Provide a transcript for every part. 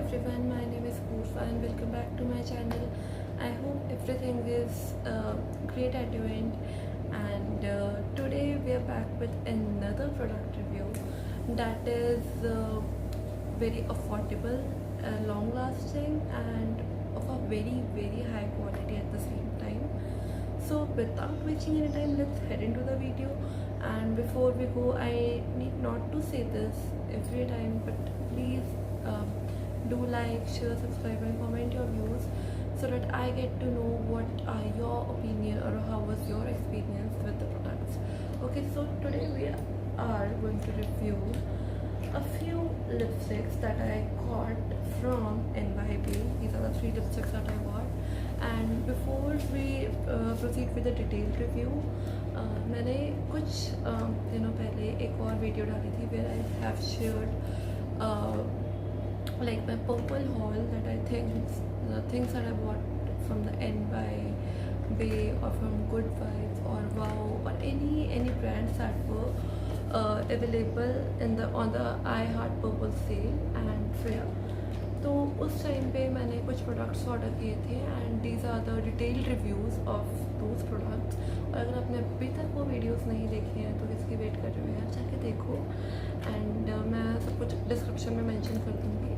everyone, my name is Purva and welcome back to my channel. I hope everything is great at your end, and today we are back with another product review that is very affordable, long lasting, and of a very high quality at the same time. So without wasting any time, let's head into the video. And before we go, I need not to say this every time, but please do like, share, subscribe and comment your views so that I get to know what are your opinion or how was your experience with the products. Okay, so today we are going to review a few lipsticks that I got from NYB. These are the 3 lipsticks that I bought. And before we proceed with the detailed review, मैंने कुछ दिनों पहले एक और video डाली थी where I have shared like my purple haul that I think the things that I bought from the NYB or from Good Vibes or Wow or any brands that were available in the on the I Heart Purple sale. And so yeah, तो उस time पे मैंने कुछ products order किए थे and these are the detailed reviews of those products. और अगर आपने अभी तक वो वीडियोस नहीं देखी हैं तो किसकी वेट कर रहे हो यार, जाके देखो. एंड मैं सब कुछ डिस्क्रिप्शन में मेंशन कर दूँगी.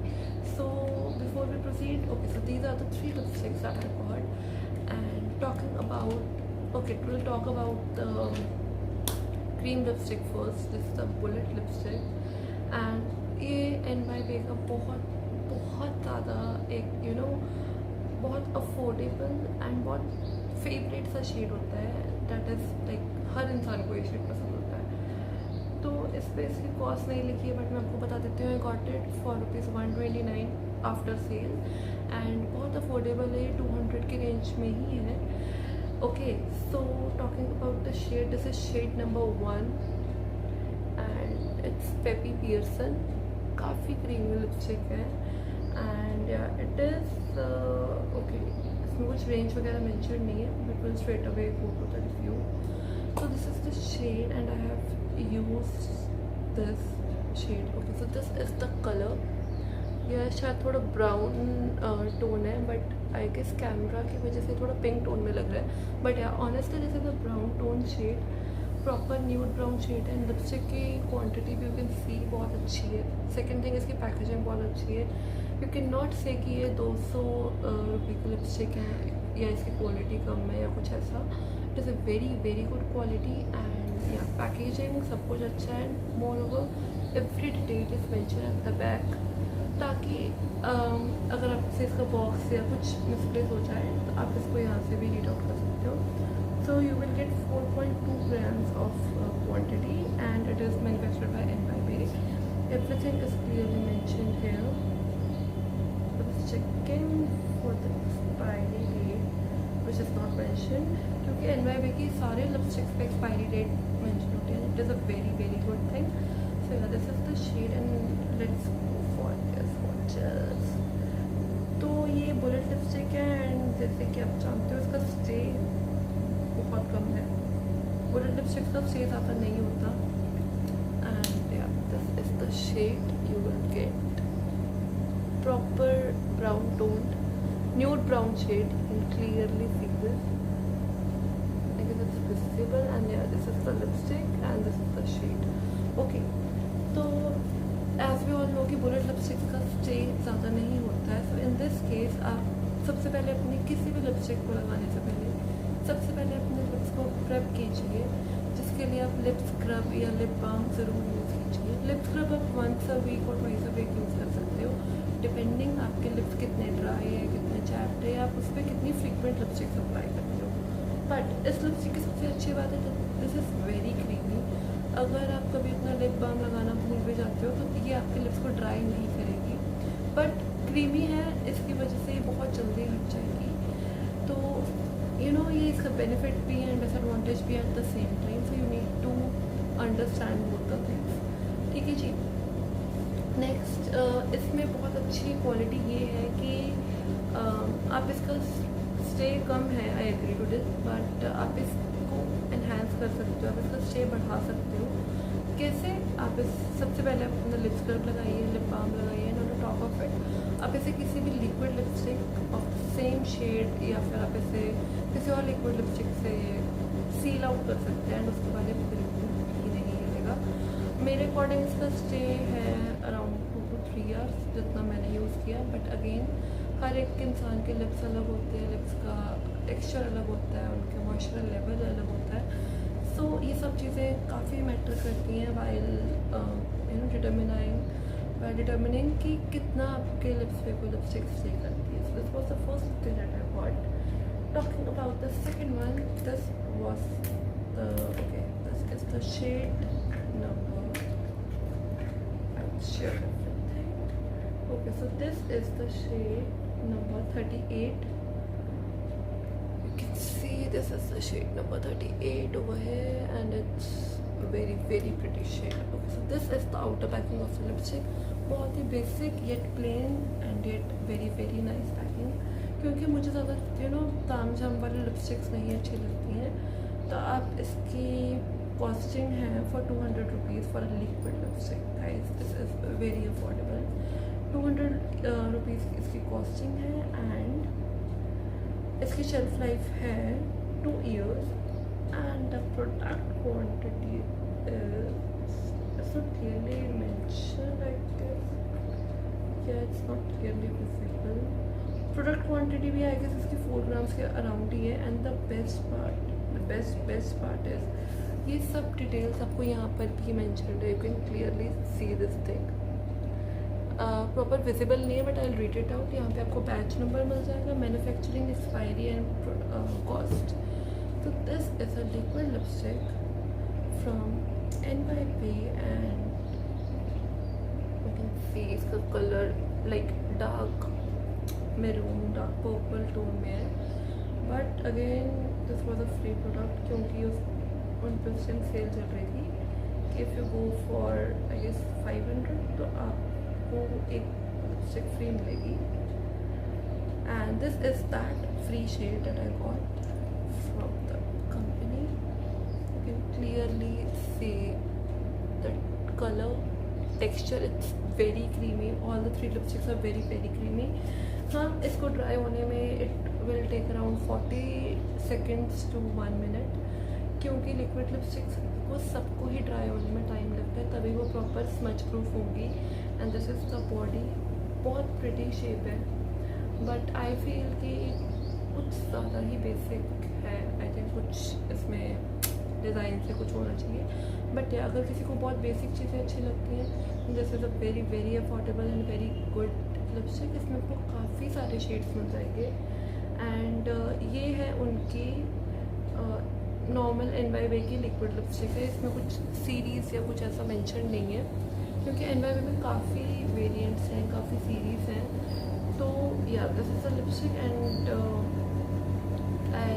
So before we proceed, okay, so these are the 3 lipsticks that I got. And talking about, okay, will talk about the cream lipstick first. This is the bullet lipstick and ये NYB का बहुत ज़्यादा एक बहुत affordable and बहुत favourite सा shade होता है. दैट इज़ लाइक हर इंसान को ये शेड पसंद होता है. तो इस पर इसकी कॉस्ट नहीं लिखी है बट मैं आपको बता देती हूँ. I got it for ₹129 after sale and बहुत अफोर्डेबल है. 200 के रेंज में ही है. Okay, so talking about the shade, this is shade number 1 and it's peppy pearson. काफ़ी क्रीमी लिपस्टिक है एंड इट इज़ ओके. इसमें कुछ रेंज वगैरह मेंशन नहीं है but will straight away go to the review. So this is the shade and I have used this shade. Okay, so this is the colour. यह शायद थोड़ा brown tone है but I guess camera की वजह से थोड़ा pink tone में लग रहा है. But yeah honestly this is the brown tone shade, proper nude brown shade है. लिपस्टिक की क्वांटिटी भी यू कैन सी बहुत अच्छी है. सेकंड थिंग, इसकी पैकेजिंग बहुत अच्छी है. यू कैन नॉट से कि ये 200 रुपये की लिपस्टिक है या इसकी क्वालिटी कम है या कुछ ऐसा. It is a very good quality and या पैकेजिंग सब कुछ अच्छा है. More over every detail is mention at the back, ताकि अगर आपसे इसका बॉक्स या कुछ मिसप्लेस हो जाए तो आप इसको यहाँ से भी रीड आउट कर सकते हो. So you will get 4.2 grams of quantity and it is manufactured by NYB. Everything is clearly mentioned here. I was checking for the expiry date which is not mentioned क्योंकि NYB की सारे lipsticks पे expiry date mention होती है. It is a very good thing. So yeah, this is the shade and let's go for this swatches. तो ये bullet lipstick है and जैसे कि आप जानते हो इसका स्टे बहुत कम है. बुलेट लिपस्टिक का स्टे ज़्यादा नहीं होता. And yeah this is the shade. You will get proper brown tone, nude brown shade. You can clearly see this. I guess it's visible and yeah this is the lipstick and this is the shade. Okay, तो as we all know कि bullet lipstick का stay ज़्यादा नहीं होता है. सो in this case आप सबसे पहले अपनी किसी भी लिपस्टिक को लगाने से पहले सबसे पहले अपने लिप्स को प्रेप कीजिए, जिसके लिए आप लिप स्क्रब या लिप बाम ज़रूर यूज़ कीजिए. लिप स्क्रब आप वंस अ वीक और ट्वाइस अ वीक यूज़ कर सकते हो डिपेंडिंग आपके लिप्स कितने ड्राई है, कितने चैप्ड है, आप उस पर कितनी फ्रीक्वेंट लिपस्टिक अप्लाई करते हो. बट इस लिपस्टिक की सबसे अच्छी बात है दिस इज़ वेरी क्रीमी. अगर आप कभी अपना लिप बाम लगाना भूल भी जाते हो तो ये आपके लिप्स को ड्राई नहीं करेगी. बट क्रीमी है, इसकी वजह से ये बहुत जल्दी हट जाएगी. तो ये इसका बेनिफिट भी है एंड डिसएडवांटेज भी at the same time. So you need to understand both the things. ठीक है जी. नेक्स्ट, इसमें बहुत अच्छी क्वालिटी ये है कि आप इसका स्टे कम है. I agree to this. But आप इसको एनहांस कर सकते हो, आप इसका स्टे बढ़ा सकते हो. कैसे? आप इस सबसे पहले आप अपना लिप स्क्रब लगाइए, लिप बाम लगाइए and on the top of it आप इसे किसी भी liquid lipstick of same shade या फिर आप इसे किसी और लिक्विड लिपस्टिक से सील आउट कर सकते हैं एंड उसके बाद ये बिल्कुल भी नहीं हिलेगा। मेरे अकॉर्डिंग इसका स्टे है अराउंड 2 to 3 years जितना मैंने यूज़ किया। बट अगेन हर एक इंसान के लिप्स अलग होते हैं, लिप्स का टेक्सचर अलग होता है, उनके मॉइस्चर लेवल अलग होता है। सो ये सब चीज़ें काफ़ी मैटर करती हैं वाइल डिटर्मिनिंग कि कितना आपके लिप्स पे कोई लिपस्टिक स्टे करती है। So this was the first thing that I got. Talking about the second one, this was this is the shade number, I'll share everything. Okay, so this is the shade number 38. You can see this is the shade number 38 over here, and it's very pretty shade. Okay, so this is the outer packing of the lipstick. बहुत ही basic yet plain and yet very nice packing, क्योंकि मुझे ज़्यादा ताम झाम वाली lipsticks नहीं अच्छी लगती हैं। तो आप इसकी कॉस्टिंग है for 200 rupees for a liquid lipstick. Guys, this is very affordable. 200 rupees इसकी कॉस्टिंग है एंड इसकी शेल्फ लाइफ है 2 years and the product quantity it's not clearly mentioned, I guess. Yeah, it's not clearly visible. Product quantity भी I guess इसकी 4 grams के around ही है। And the best part is ये सब details आपको यहाँ पर भी मेंशन्ड है। You can clearly see this thing. Proper visible नहीं है but I will read it out. यहाँ पे आपको बैच नंबर मिल जाएगा, मैन्युफैक्चरिंग एक्सपायरी एंड कॉस्ट। तो this is a liquid lipstick from NYP and you can see इसका colour like dark maroon, dark purple tone में है। But again this was a free product क्योंकि उन पर sale चल रही थी। If you go for I guess 500 तो आपको एक लिपस्टिक फ्री मिलेगी। And this is that free shade that I got from the company. You can clearly see the color, texture, it's very creamy. All the 3 lipsticks are very creamy. हाँ, इसको dry होने में it will take around 40 seconds to 1 minute, क्योंकि liquid lipsticks को सबको ही dry होने में time लगता है, तभी वो प्रॉपर स्मच प्रूफ होगी। And this is the body, बहुत प्रिटी शेप है बट आई फील कि कुछ ज़्यादा ही बेसिक है। आई थिंक कुछ इसमें डिज़ाइन से कुछ होना चाहिए। बट या अगर किसी को बहुत बेसिक चीज़ें अच्छी लगती हैं, this is a very affordable and very good lipstick. इसमें आपको काफ़ी सारे शेड्स मिल जाएंगे एंड ये है उनकी नॉर्मल NYB की लिक्विड लिपस्टिक है। इसमें कुछ सीरीज़ या कुछ ऐसा मेंशन नहीं है क्योंकि NYB में काफ़ी वेरिएंट्स हैं, काफ़ी सीरीज़ हैं। तो या this is a lipstick and I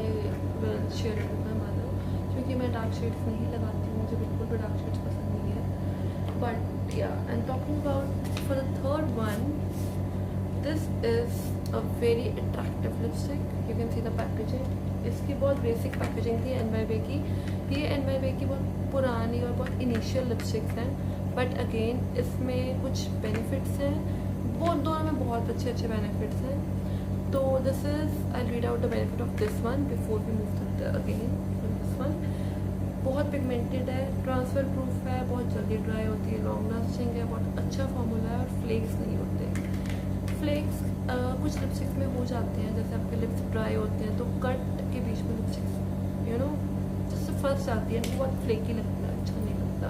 will share it with my mother, क्योंकि मैं डार्क शेड्स नहीं लगाती हूँ, मुझे बिल्कुल भी डार्क शेड्स पसंद नहीं है। बट या and talking about for the third one, this is a very attractive lipstick. You can see the packaging. इसकी बहुत बेसिक पैकेजिंग थी NYB की। ये NYB की बहुत पुरानी और बहुत इनिशियल लिपस्टिक्स हैं बट अगेन इसमें कुछ बेनिफिट्स हैं, वो दोनों में बहुत अच्छे बेनिफिट्स हैं। तो this is I read out the benefit of this one before we move to the again this one. बहुत पिगमेंटेड है, ट्रांसफ़र प्रूफ है, बहुत जल्दी ड्राई होती है, लॉन्ग लास्टिंग है, बहुत अच्छा फॉर्मूला है और फ्लेक्स नहीं होते। फ्लेक्स कुछ लिपस्टिक्स में हो जाते हैं, जैसे आपके लिप्स ड्राई होते हैं तो कट के बीच में लिपस्टिक्स जिससे फंस जाती है, बहुत फ्लेकी लगता है, अच्छा नहीं लगता।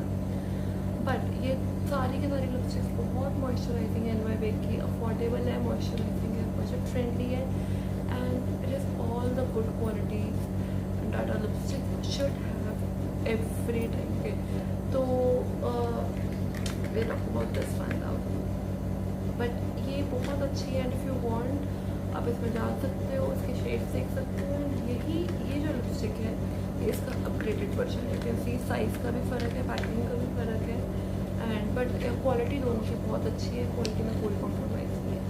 बट ये सारी की सारी लिपस्टिक्स बहुत मॉइस्चराइजिंग है NYB की, अफोर्डेबल है, मॉइस्चराइजिंग है, बजट फ्रेंडली है and it is all the good qualities that a lipstick should have every time के। तो we'll talk about this one now. But ये बहुत अच्छी है एंड इफ़ यू वांट आप इसमें जा सकते हो, इसके शेड्स देख सकते हो। ये जो लिपस्टिक है ये इसका अपग्रेडेड वर्जन है, क्योंकि साइज़ का भी फ़र्क है, पैकिंग का भी फ़र्क है एंड बट क्वालिटी दोनों की बहुत अच्छी है, क्वालिटी में कोई कॉम्प्रोमाइज़ नहीं है।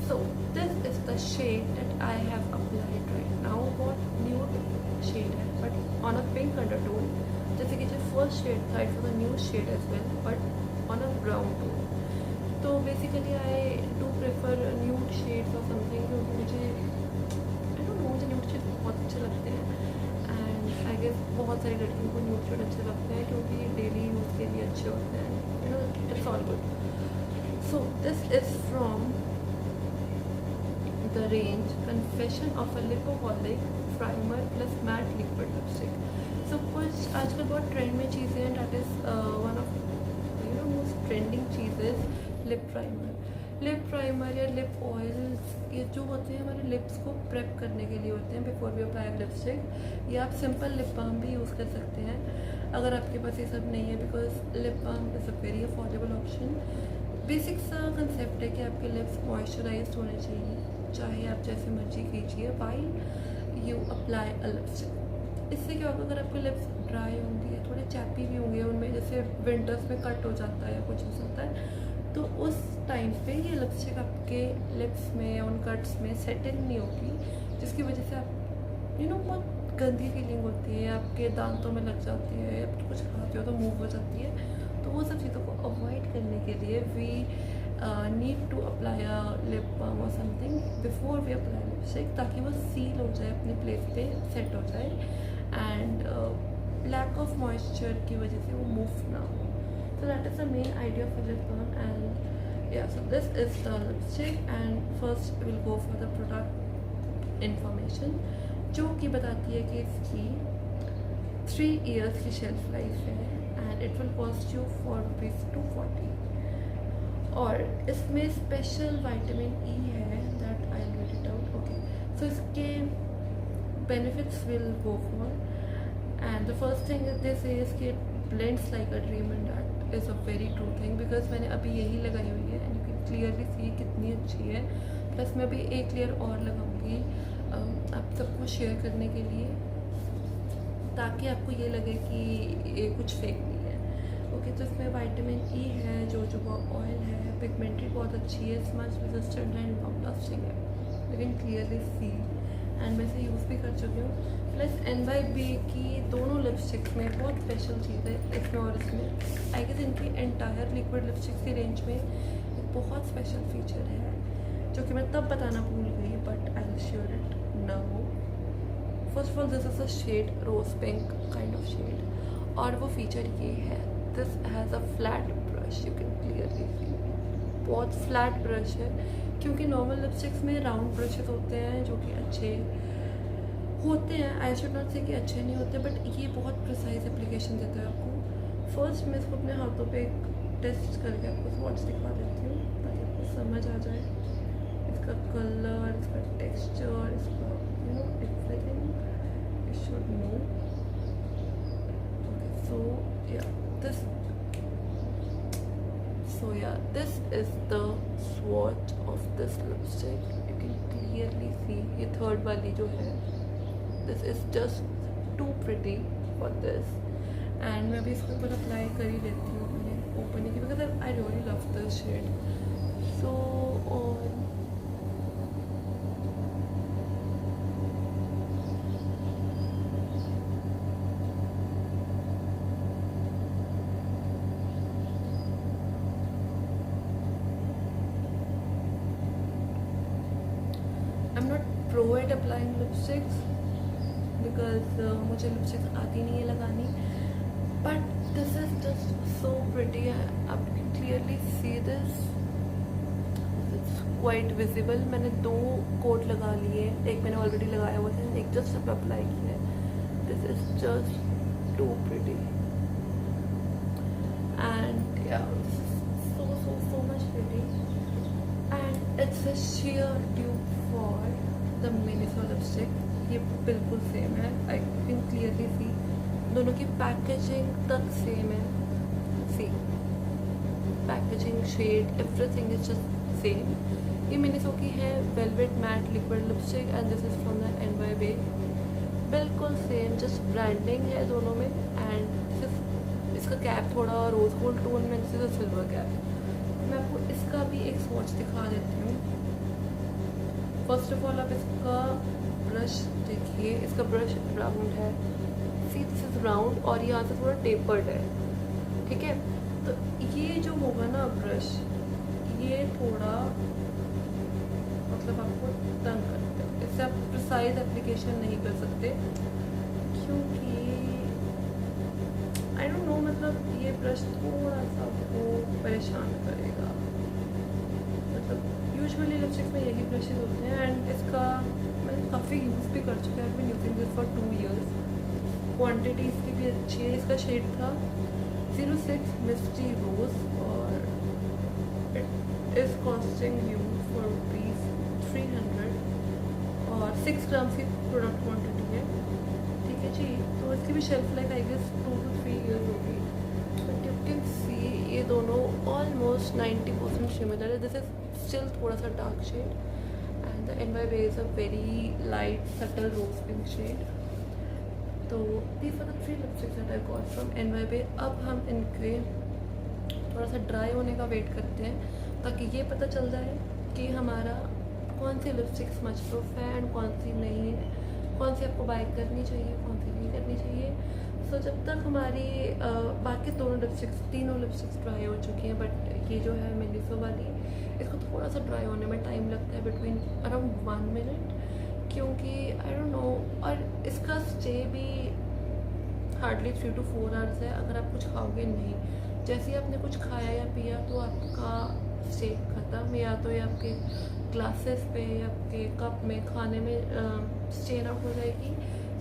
So this is the shade that I have applied right now. बहुत न्यूड शेड है but on a pink undertone, जैसे कि जो फर्स्ट शेड था it was a new shade as well but on a brown tone. तो basically I do prefer लड़कियों को nude shade अच्छे लगते हैं क्योंकि ये डेली यूज़ के लिए अच्छे होते हैं, you know, it's all good. So this is from the range confession of a lipoholic primer plus matte liquid lipstick. So कुछ आजकल बहुत ट्रेंड में चीज़ें हैं, that is one of you know most trending चीज़ें लिप प्राइमर. लिप प्राइमर या lip oils ये जो होते हैं हमारे लिप्स को प्रेप करने के लिए होते हैं बिफोर वी अप्लाई लिपस्टिक. या आप सिंपल लिप बाम भी यूज़ कर सकते हैं अगर आपके पास ये सब नहीं है, because lip balm is a very affordable option. Basic सा कंसेप्ट है कि आपके लिप्स मॉइस्चराइज होने चाहिए, चाहे आप जैसे मर्जी कीजिए while you apply a lipstick. इससे क्या होगा, अगर आपके लिप्स ड्राई होंगे, थोड़े चैपी भी होंगे, उनमें जैसे विंटर्स में कट हो जाता है या कुछ हो सकता है, तो उस टाइम पे ये लिपस्टिक आपके लिप्स में उन कट्स में सेट इन नहीं होगी, जिसकी वजह से आप यू नो बहुत गंदी फीलिंग होती है, आपके दांतों में लग जाती है, या कुछ खाते हो तो मूव हो जाती है. तो वो सब चीज़ों को अवॉइड करने के लिए we need to apply a lip balm और something before we apply lipstick, ताकि वो सील हो जाए, अपने प्लेस पे सेट हो जाए एंड लैक ऑफ मॉइस्चर की वजह से वो मूव ना हो. So that is the main idea of a lip balm, and yeah, so this is the lipstick, and first we'll go for the product information, जो कि बताती है कि इसकी 3 years की शेल्फ लाइफ है and it will cost you for ₹240. और इसमें स्पेशल विटामिन ई है, that I'll read it out. Okay, so इसके benefits will go for, and the first thing is they say is कि blends like a dream, and that is a very true thing because मैंने अभी यही लगाई हुई है and you can clearly see कितनी अच्छी है. प्लस मैं अभी एक लेयर और लगाऊंगी आप सबको शेयर करने के लिए, ताकि आपको ये लगे कि ये कुछ फेक नहीं है. ओके, तो इसमें विटामिन ई है, जोजोबा ऑयल है, पिगमेंट्री बहुत अच्छी है, smudge resistant and long lasting है, you can clearly see, and मैं इसे यूज़ भी कर चुकी हूँ. प्लस NYB की दोनों लिपस्टिक्स में बहुत स्पेशल चीज़ है इसमें और इसमें. आई गेस इनकी एंटायर लिक्विड लिपस्टिक्स की रेंज में एक बहुत स्पेशल फीचर है जो कि मैं तब बताना भूल गई, but I will share it now. First of all this is a shade rose pink kind of shade, और वो फीचर ये है, this has a flat brush, you can clearly see, बहुत फ्लैट ब्रश है, क्योंकि नॉर्मल लिपस्टिक्स में round brushes होते हैं जो कि अच्छे होते हैं. आई शुड नॉट से कि अच्छे नहीं होते, बट ये बहुत प्रिसाइज एप्लीकेशन देता है आपको. फर्स्ट मैं इसको अपने हाथों पे टेस्ट करके आपको स्वॉट्स दिखा देती हूँ ताकि आपको समझ आ जाए इसका कलर, इसका टेक्सचर, इसका you know everything you should know. So yeah this is the swatch of this lipstick. You can clearly see ये थर्ड वाली जो है, this is just too pretty for this, and मैं भी इसके ऊपर अप्लाई कर ही लेती हूँ अपने ओपनिंग की, because I really love this shade. So I am not pro at applying lipsticks because मुझे लिपस्टिक आती नहीं है लगानी, but this is just so pretty. आप clearly see this, it's quite visible. मैंने 2 कोट लगा लिए, एक मैंने ऑलरेडी लगाया हुआ था, एक जस्ट अब अप्लाई किया है. This is just too pretty and so much pretty, and it's a sheer dupe for the Miniso lipstick. ये बिल्कुल सेम है, आई कैन क्लियरली सी, दोनों की पैकेजिंग तक सेम है. See packaging, shade, everything is just same. ये Miniso की है velvet matte liquid lipstick, and this is from the NYB. बिल्कुल सेम, जस्ट ब्रांडिंग है दोनों में, एंड इसका कैप थोड़ा रोज गोल्ड टोन में, this is a silver cap. मैं आपको इसका भी एक स्वॉच दिखा देती हूँ. फर्स्ट ऑफ ऑल आप इसका ब्रश देखिए, इसका ब्रश राउंड है, सी दिस इज राउंड, और यहाँ से थोड़ा टेपर्ड है, ठीक है. तो ये जो होगा ना ब्रश, ये थोड़ा मतलब आपको तंग करते हैं, इससे आप प्रिसाइज एप्लीकेशन नहीं कर सकते, क्योंकि मतलब ये ब्रश थोड़ा सा आपको परेशान करेगा। मतलब यूजुअली लिपस्टिक्स में यही ब्रशेज होते हैं एंड इसका मैंने काफ़ी यूज़ भी कर चुका है। I been using this for 2 years। Quantity इसकी भी अच्छी है। इसका शेड था 06 मिस्टी रोज और it is costing you for ₹300 और 6 ग्राम की प्रोडक्ट क्वांटिटी है। ठीक है जी। तो इसकी भी shelf life I guess 2 to 3 years होगी। बट यू कैन सी ये दोनों ऑलमोस्ट 90% सिमिलर है। दिस इज स्टिल थोड़ा सा dark shade and the NYB is a very light subtle rose pink shade. तो these were the 3 lipsticks that I got from NYB। अब हम इनके थोड़ा सा ड्राई होने का वेट करते हैं ताकि ये पता चल जाए कि हमारा कौन सी लिपस्टिक स्मच प्रूफ है एंड कौन सी नहीं है, कौन सी आपको बाय करनी चाहिए, कौन सी नहीं करनी चाहिए। सो जब तक हमारी बाकी दोनों लिपस्टिक्स, तीनों लिपस्टिक्स ड्राई हो चुकी हैं, बट ये जो है मिनिसो वाली, इसको थोड़ा सा ड्राई होने में टाइम लगता है, बिटवीन अराउंड 1 मिनट, क्योंकि आई डोंट नो। और इसका स्टे भी हार्डली 3 to 4 आवर्स है अगर आप कुछ खाओगे नहीं। जैसे ही आपने कुछ खाया या पिया तो आपका स्टे ख़त्म, या तो ये आपके ग्लासेस पे, आपके कप में, खाने में स्टेन आउट हो जाएगी,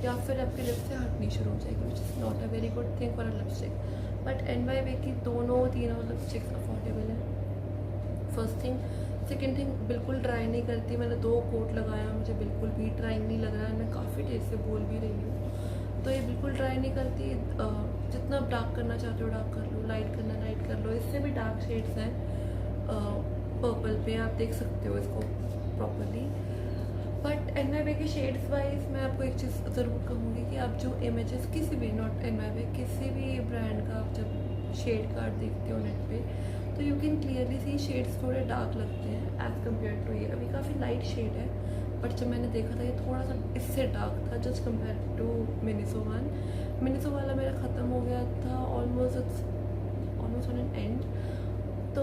या फिर आपके लिप से हटनी शुरू हो जाएगी, which is not a very good thing for a lipstick. But NYB की तीनों लिपस्टिक्स अफोर्डेबल है, फर्स्ट थिंग। सेकेंड थिंग, बिल्कुल ड्राई नहीं करती। मैंने 2 कोट लगाया, मुझे बिल्कुल भी ड्राई नहीं लग रहा है। मैं काफ़ी देर से बोल भी रही हूँ। तो ये बिल्कुल ड्राई नहीं करती। जितना आप डार्क करना चाहते हो डार्क कर लो, लाइट करना लाइट कर लो। इससे भी डार्क शेड्स हैं पर्पल पे, आप देख सकते हो इसको प्रॉपरली। बट NYB के शेड्स वाइज मैं आपको एक चीज़ ज़रूर कहूँगी कि आप जो इमेजेस किसी भी, नॉट NYB, किसी भी ब्रांड का आप जब शेड कार्ड देखते हो नेट पे, तो you can clearly C shades थोड़े डार्क लगते हैं एज़ कम्पेयर टू ये। अभी काफ़ी लाइट शेड है, बट जब मैंने देखा था ये थोड़ा सा इससे डार्क था just compare to Miniso one. Miniso वाला मेरा ख़त्म हो गया था ऑलमोस्ट ऑन एन एंड। तो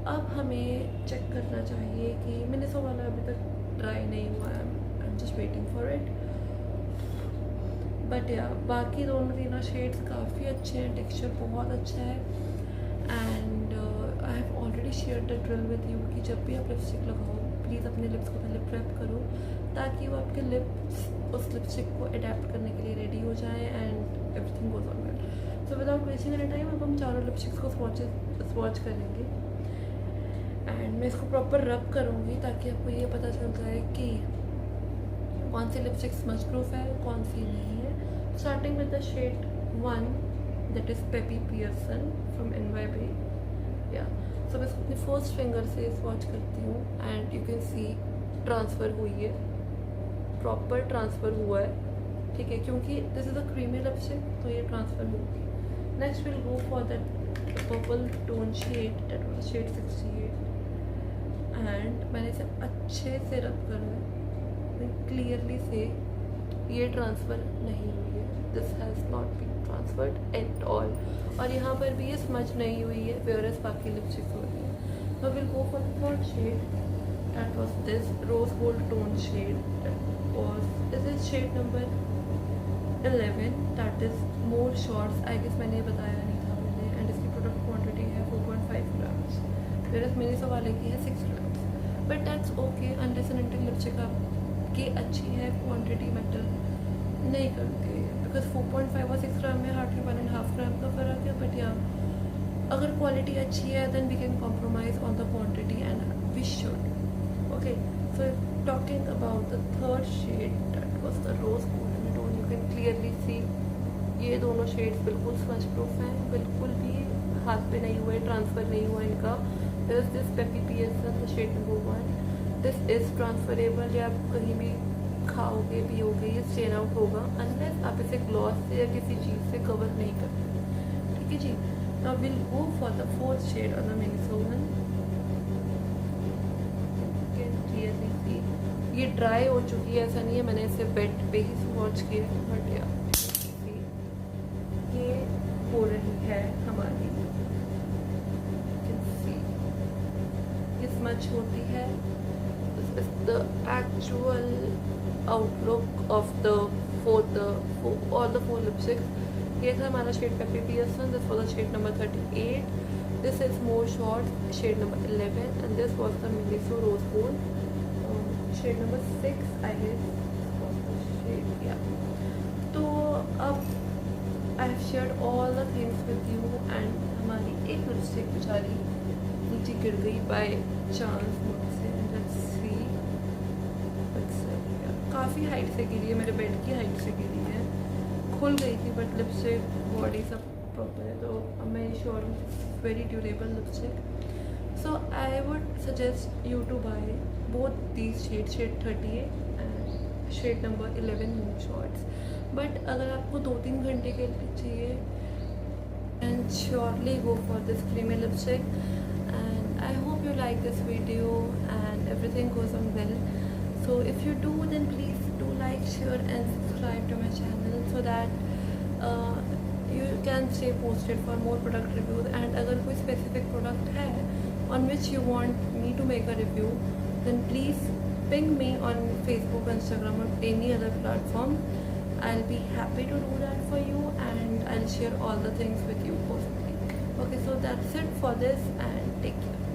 अब हमें चेक करना चाहिए कि मिनिसो वाला अभी तक ड्राई नहीं हुआ है। I am just waiting for it. But या बाकी तीनों शेड्स काफ़ी अच्छे हैं, टेक्सचर बहुत अच्छा है। And I have already share the drill with you कि जब भी आप लिपस्टिक लगाओ, प्लीज़ अपने लिप्स को पहले प्रेप करो ताकि वो आपके लिप्स उस लिपस्टिक को अडेप्ट करने के लिए रेडी हो जाए and everything goes on well. So without wasting any time अब हम चारों लिपस्टिक्स को स्वॉच करेंगे एंड मैं इसको प्रॉपर रब करूँगी ताकि आपको ये पता चल जाए कि कौन सी लिपस्टिक स्मच प्रूफ है, कौन सी नहीं है। Starting with the shade 1 that is Peppy Pearson from NYB। Yeah सो मैं इसको अपने फर्स्ट फिंगर से स्वॉच करती हूँ and you can see transfer हुई है, प्रॉपर ट्रांसफ़र हुआ है। ठीक है, क्योंकि this is a creamy lipstick तो ये ट्रांसफ़र होगी। Next will go for that purple tone shade, that was shade 68 and मैंने इसे अच्छे से रब करा है, क्लियरली से ये ट्रांसफ़र नहीं हुई है। This has not been transferred at all. और यहाँ पर भी ये स्मच नहीं हुई है, वेयरएज बाकी लिपस्टिक्स हो रही है। तो will go for the third shade, that was this rose gold tone shade, this is shade number 11, that is more shorts. I guess मैंने ये बताया नहीं था मैंने। एंड इसकी प्रोडक्ट क्वांटिटी है 4.5 ग्राम्स, वेयरएज मिनिसो वाले की है 6 grams. But that's okay, unless and until lipstick आपकी अच्छी है, क्वांटिटी मैटर नहीं करती है, बिकॉज 4.5 और 6 ग्राम में हार्डली 1.5 ग्राम का फ़र्क है। बट या अगर क्वालिटी अच्छी है then we can compromise on the quantity and we should. Okay, so talking about the third shade, that was the rose golden tone. You can clearly see ये दोनों शेड्स बिल्कुल स्मच प्रूफ हैं, बिल्कुल भी हाथ पे नहीं हुए, ट्रांसफ़र नहीं हुआ इनका। This Peppy Pearson the shade number 1, this is transferable. या आप कहीं भी खाओगे पियोगे ये स्टेन आउट होगा अनलेस आप इसे ग्लॉस से या किसी चीज़ से कवर नहीं करते। ठीक है जी। Now will go for the fourth shade on the Miniso one. Can clearly see ये ड्राई हो चुकी है, ऐसा नहीं है मैंने इसे वेट पे ही स्वॉच किया, बट या ये हो रही है हमारी, ये स्मच होती है। The actual outlook of all the 4 lipsticks. ये था हमारा shade peppy Pearson, this was the shade number 38, this is more short shade number 11 and this was the मिलीसो rose gold shade number 6 I guess shade या. तो अब I have shared all the things with you and हमारी एक lipstick बेचारी नीचे गिर गई बाय चांस मुझसे. लेट्स सी, काफ़ी हाइट से गिरी है, मेरे बेड की हाइट से गिरी है, खुल गई थी बट लिपस्टिक बॉडी सब प्रॉपर है. तो अब मैं श्योर हूँ very durable lipstick. So I would suggest you to buy both these shade 38 and shade number 11 move shorts. But अगर आपको 2-3 घंटे के लिए चाहिए and surely go for this creamy lipstick. And I hope you like this video and everything goes on well. So if you do, then please do like, share and subscribe to my channel so that you can stay posted for more product reviews. And अगर कोई specific product है on which you want me to make a review, then please ping me on Facebook, Instagram or any other platform. I'll be happy to do that for you and I'll share all the things with you personally. Okay, so that's it for this and take care.